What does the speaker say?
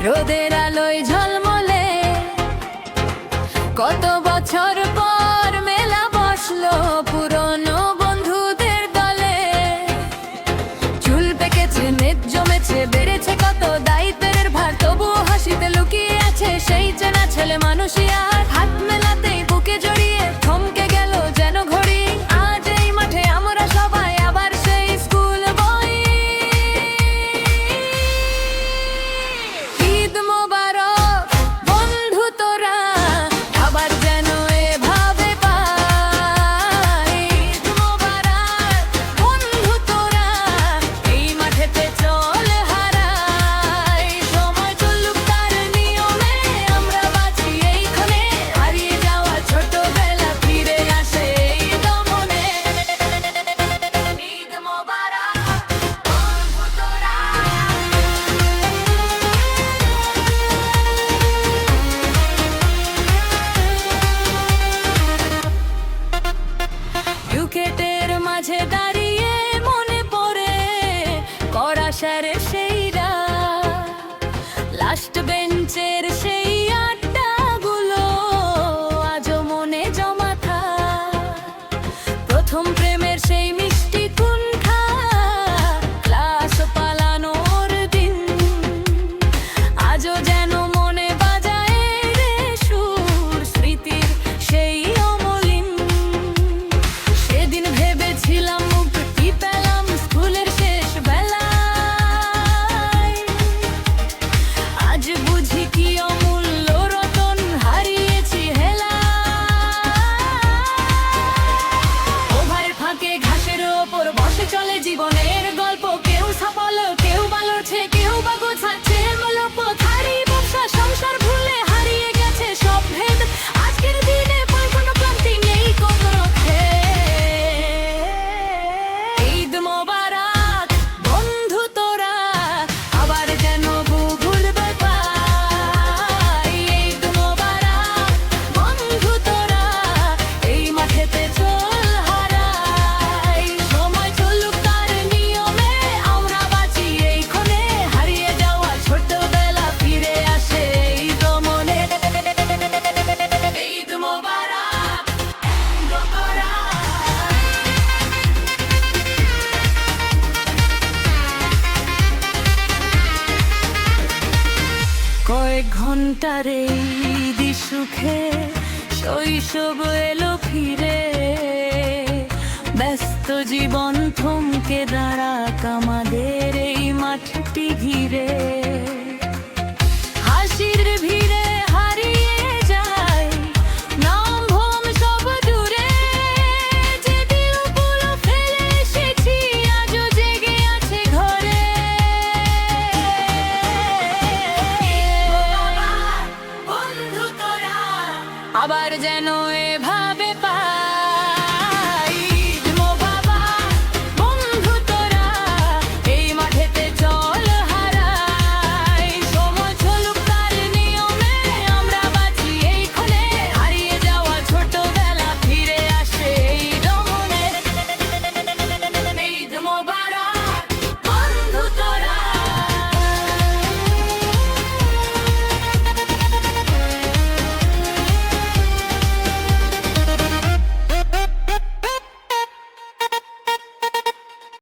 রোদের আলোয় ঝলমলে কত বছর পর মেলা বসলো পুরনো বন্ধুদের দলে। চুল পেকেছে, মেদ জমেছে, বেড়েছে কত দায়িত্বের ভার, তবুও হাসিতে লুকিয়ে আছে সেই চেনা ছেলে মানুষই। আর হাত মেলাতেই বুকে জড়িয়ে থমকে গেল যেন ঘড়ি। আজ এই মাঠে আমরা সবাই আবার সেই স্কুল বই। ঈদ মোবারক বন্ধু তোরা, আবার যেন এভাবে পাই। ঈদ মোবারক বন্ধু তোরা, এই মাঠেতে চল হারাই। সময় চলুক তার নিয়মে, আমরা বাঁচি এইখানে, হারিয়ে যাওয়া ছোটবেলা ফিরে আসে এই দমনে। ঈদ মোবারক বন্ধু তোরা। উইকেটের মাঝে দাঁড়িয়ে মনে পড়ে করা স্যারের সেই রাত, লাস্ট বেঞ্চের সেই আড্ডাগুলো আজও মনে জমা থাক। প্রথম প্রেমের সেই মিষ্টি কুণ্ঠা, ক্লাস পালানোর দিন আজও যেন মনে বাজায় রে সুর, স্মৃতির সেই অমলিন। সেদিন ভেবেছিলাম মুক্তি পেলাম স্কুলের শেষ বেলায়, আজ বুঝি কি অমূল্য রতন হারিয়েছি হেলায়। ওভারের ফাঁকে ঘাসের ওপর বসে চলে জীবনের গল্প, কেউ সফল কেউ বালছে কেউ বা গোছাচ্ছে মূল্যপথ। হারিয়ে ব্যবসা সংসার ভুলে হারিয়ে গেছে সব ভেদ, আজকের দিনে পাই কোনো ক্লান্তি নেই কোনো রক্ষে। ঈদ মোবারক বন্ধু তোরা, আবার যেন ভুলবে পাই। ঈদ মোবারক বন্ধু তোরা, এই মাঠেতে চল হারাই। সময় চলুক তার নিয়মে, আমরা বাঁচি এইখানে, হারিয়ে যাওয়া ছোটবেলা ফিরে আসে এই দমনে। ঈদ মোবারক বন্ধু তোরা। কয়েক ঘন্টার এই সুখে শৈশব এলো ফিরে, ব্যস্ত জীবন থমকে দাঁড়াক আমাদের এই মাঠটি ঘিরে।